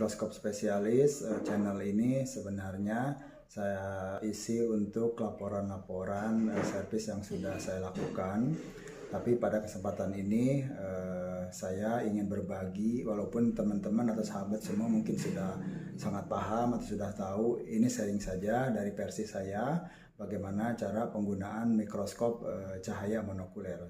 Mikroskop Spesialis. Channel ini sebenarnya saya isi untuk laporan-laporan servis yang sudah saya lakukan. Tapi pada kesempatan ini saya ingin berbagi, walaupun teman-teman atau sahabat semua mungkin sudah sangat paham atau sudah tahu, ini sharing saja dari versi saya bagaimana cara penggunaan mikroskop cahaya monokuler.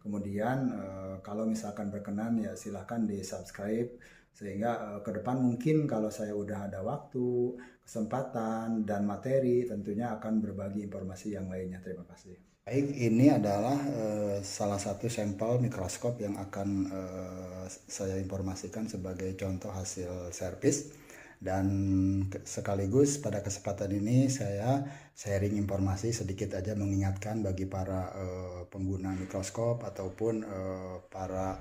Kemudian kalau misalkan berkenan ya silahkan di subscribe, sehingga ke depan mungkin kalau saya udah ada waktu, kesempatan, dan materi tentunya akan berbagi informasi yang lainnya. Terima kasih. Baik, ini adalah salah satu sampel mikroskop yang akan saya informasikan sebagai contoh hasil servis. Dan sekaligus pada kesempatan ini saya sharing informasi sedikit aja, mengingatkan bagi para pengguna mikroskop ataupun para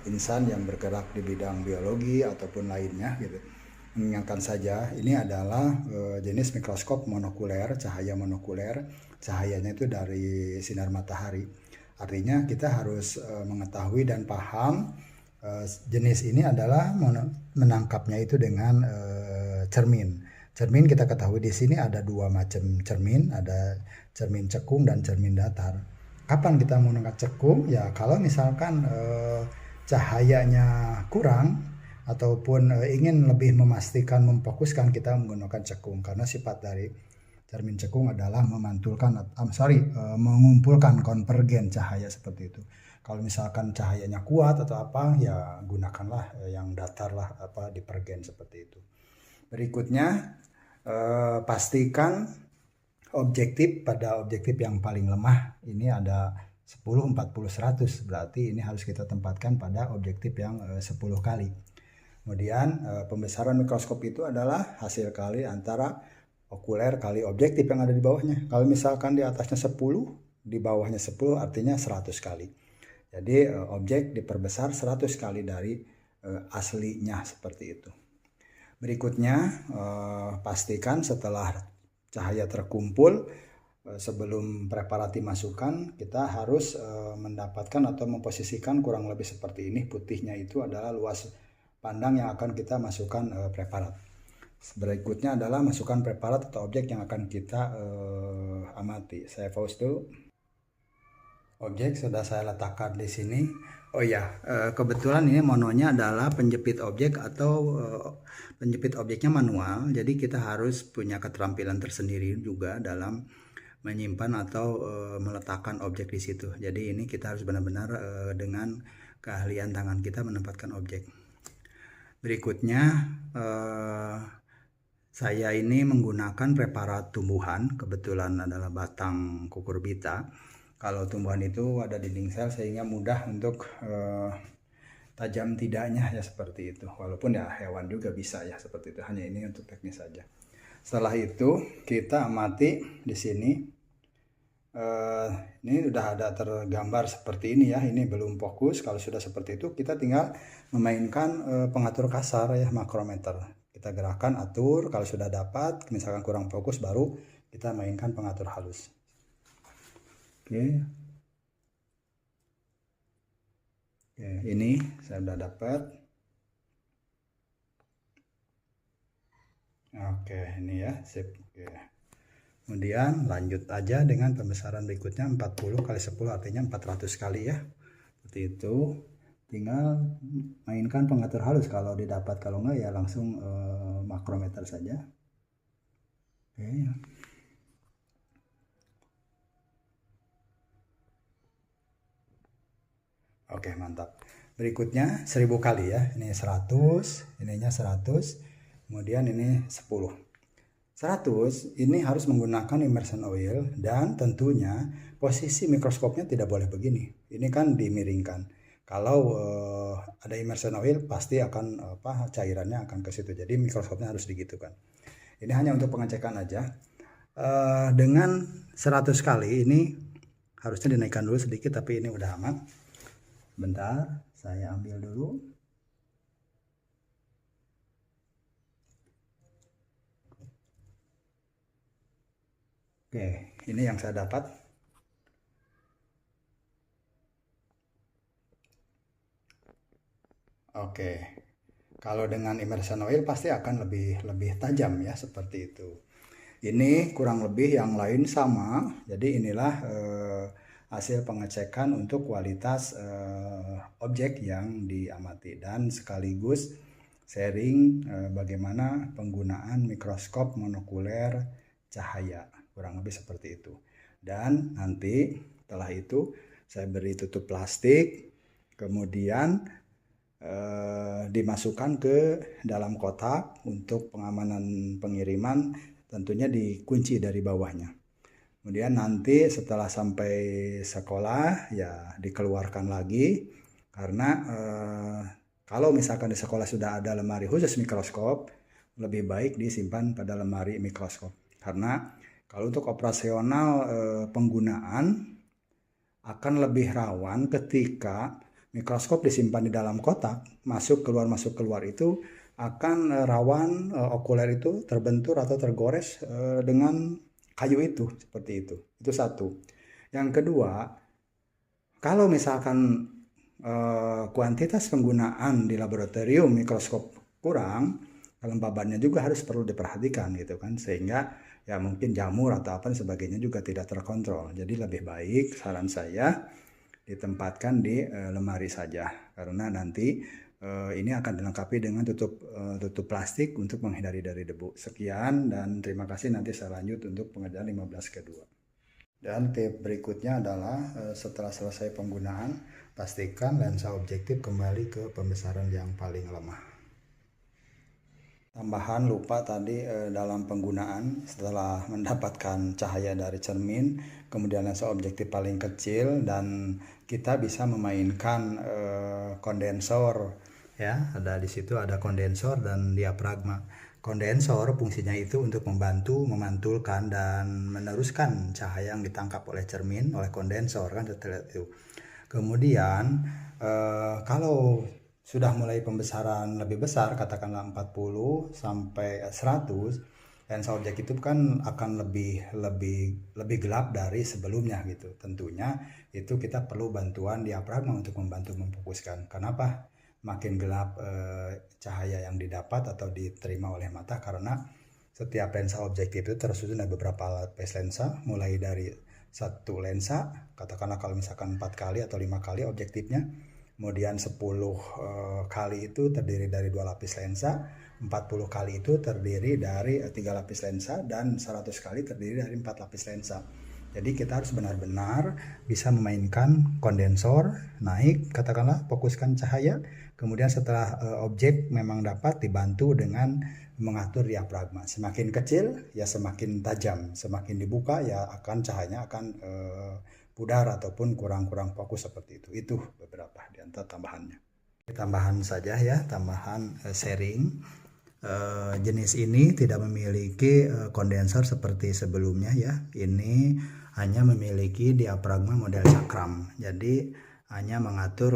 insan yang bergerak di bidang biologi ataupun lainnya gitu. Mengingatkan saja, ini adalah jenis mikroskop monokuler, cahaya monokuler. Cahayanya itu dari sinar matahari. Artinya kita harus mengetahui dan paham jenis ini adalah menangkapnya itu dengan cermin. Cermin kita ketahui di sini ada dua macam cermin, ada cermin cekung dan cermin datar. Kapan kita menggunakan cekung? Ya kalau misalkan cahayanya kurang ataupun ingin lebih memastikan, memfokuskan, kita menggunakan cekung, karena sifat dari cermin cekung adalah mengumpulkan konvergen cahaya seperti itu. Kalau misalkan cahayanya kuat atau apa, ya gunakanlah yang datar lah, divergen seperti itu. Berikutnya pastikan objektif. Pada objektif yang paling lemah ini ada 10, 40, 100, berarti ini harus kita tempatkan pada objektif yang 10 kali. Kemudian pembesaran mikroskop itu adalah hasil kali antara okuler kali objektif yang ada di bawahnya. Kalau misalkan di atasnya 10, di bawahnya 10, artinya 100 kali. Jadi objek diperbesar 100 kali dari aslinya, seperti itu. Berikutnya pastikan setelah cahaya terkumpul, sebelum preparat dimasukkan, kita harus mendapatkan atau memposisikan kurang lebih seperti ini. Putihnya itu adalah luas pandang yang akan kita masukkan preparat. Berikutnya adalah masukkan preparat atau objek yang akan kita amati. Saya pause dulu. Objek sudah saya letakkan di sini. Oh ya, kebetulan ini mononya adalah penjepit objek atau penjepit objeknya manual. Jadi kita harus punya keterampilan tersendiri juga dalam menyimpan atau meletakkan objek di situ. Jadi ini kita harus benar-benar dengan keahlian tangan kita menempatkan objek. Berikutnya saya ini menggunakan preparat tumbuhan, kebetulan adalah batang kukurbita. Kalau tumbuhan itu ada dinding sel sehingga mudah untuk tajam tidaknya ya, seperti itu. Walaupun ya hewan juga bisa ya seperti itu. Hanya ini untuk teknis saja. Setelah itu kita amati di sini. Ini sudah ada tergambar seperti ini ya. Ini belum fokus. Kalau sudah seperti itu kita tinggal memainkan pengatur kasar ya, makrometer. Kita gerakan, atur. Kalau sudah dapat, misalkan kurang fokus, baru kita mainkan pengatur halus. Oke, ini saya sudah dapat. Oke, ini ya, sip. Oke. Kemudian lanjut aja dengan pembesaran berikutnya, 40 kali 10 artinya 400 kali ya. Seperti itu. Tinggal mainkan pengatur halus kalau didapat, kalau enggak ya langsung makrometer saja. Oke. Oke, mantap. Berikutnya 1000 kali ya. Ini 100, ininya 100, kemudian ini 10. 100 ini harus menggunakan immersion oil, dan tentunya posisi mikroskopnya tidak boleh begini. Ini kan dimiringkan. Kalau ada immersion oil pasti akan cairannya akan ke situ. Jadi mikroskopnya harus digitukan. Ini hanya untuk pengecekan aja. Dengan 100 kali ini harusnya dinaikkan dulu sedikit, tapi ini udah aman. Bentar, saya ambil dulu. Oke, ini yang saya dapat. Oke, Kalau dengan immersion oil pasti akan lebih tajam ya, seperti itu. Ini kurang lebih yang lain sama. Jadi inilah hasil pengecekan untuk kualitas objek yang diamati, dan sekaligus sharing bagaimana penggunaan mikroskop monokuler cahaya, kurang lebih seperti itu. Dan nanti setelah itu saya beri tutup plastik, kemudian dimasukkan ke dalam kotak untuk pengamanan pengiriman, tentunya dikunci dari bawahnya. Kemudian nanti setelah sampai sekolah ya dikeluarkan lagi, karena kalau misalkan di sekolah sudah ada lemari khusus mikroskop, lebih baik disimpan pada lemari mikroskop. Karena kalau untuk operasional penggunaan akan lebih rawan ketika mikroskop disimpan di dalam kotak, masuk keluar itu akan rawan okuler itu terbentur atau tergores dengan kayu itu, seperti itu. Itu satu. Yang kedua, kalau misalkan kuantitas penggunaan di laboratorium mikroskop kurang, kelembabannya juga harus perlu diperhatikan gitu kan, sehingga ya mungkin jamur atau apa dan sebagainya juga tidak terkontrol. Jadi lebih baik saran saya ditempatkan di lemari saja, karena nanti ini akan dilengkapi dengan tutup plastik untuk menghindari dari debu. Sekian dan terima kasih, nanti saya lanjut untuk pengerjaan 15 kedua. Dan tip berikutnya adalah setelah selesai penggunaan, pastikan lensa objektif kembali ke pembesaran yang paling lemah. Tambahan lupa tadi dalam penggunaan, setelah mendapatkan cahaya dari cermin, kemudian lensa objektif paling kecil, dan kita bisa memainkan kondensor ya. Ada di situ ada kondensor dan diafragma. Kondensor fungsinya itu untuk membantu memantulkan dan meneruskan cahaya yang ditangkap oleh cermin oleh kondensor kan, itu. Kemudian kalau sudah mulai pembesaran lebih besar, katakanlah 40 sampai 100, lensa objektif itu kan akan lebih gelap dari sebelumnya gitu. Tentunya itu kita perlu bantuan diafragma untuk membantu memfokuskan. Kenapa makin gelap cahaya yang didapat atau diterima oleh mata? Karena setiap lensa objektif itu tersusun dari beberapa lapis lensa, mulai dari satu lensa, katakanlah kalau misalkan 4 kali atau 5 kali objektifnya, kemudian 10 kali itu terdiri dari 2 lapis lensa, 40 kali itu terdiri dari 3 lapis lensa, dan 100 kali terdiri dari 4 lapis lensa. Jadi kita harus benar-benar bisa memainkan kondensor, naik katakanlah fokuskan cahaya, kemudian setelah objek memang dapat dibantu dengan mengatur diafragma. Semakin kecil ya semakin tajam, semakin dibuka ya akan cahayanya akan pudar ataupun kurang fokus, seperti itu. Itu beberapa di antara tambahannya. Tambahan saja ya, tambahan sharing. Jenis ini tidak memiliki kondensor seperti sebelumnya ya. Ini hanya memiliki diafragma model cakram. Jadi hanya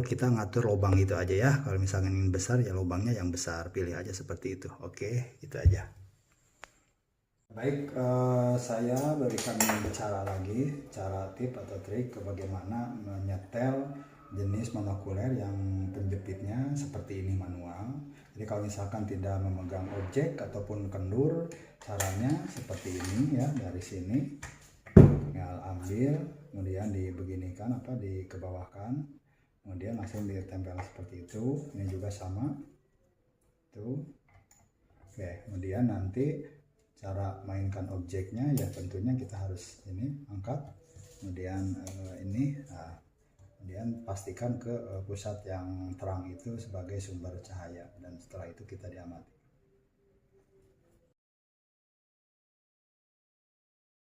kita ngatur lubang itu aja ya. Kalau misalnya ingin besar ya lubangnya yang besar, pilih aja seperti itu. Oke, itu aja. Baik, saya berikan cara tip atau trik bagaimana menyetel jenis monokuler yang penjepitnya seperti ini manual. Jadi kalau misalkan tidak memegang objek ataupun kendur, caranya seperti ini ya, dari sini tinggal ambil, kemudian dibeginikan dikebawahkan, kemudian langsung ditempel seperti itu. Ini juga sama tuh. Oke, kemudian nanti cara mainkan objeknya ya tentunya kita harus ini angkat, kemudian kemudian pastikan ke pusat yang terang itu sebagai sumber cahaya, dan setelah itu kita diamati.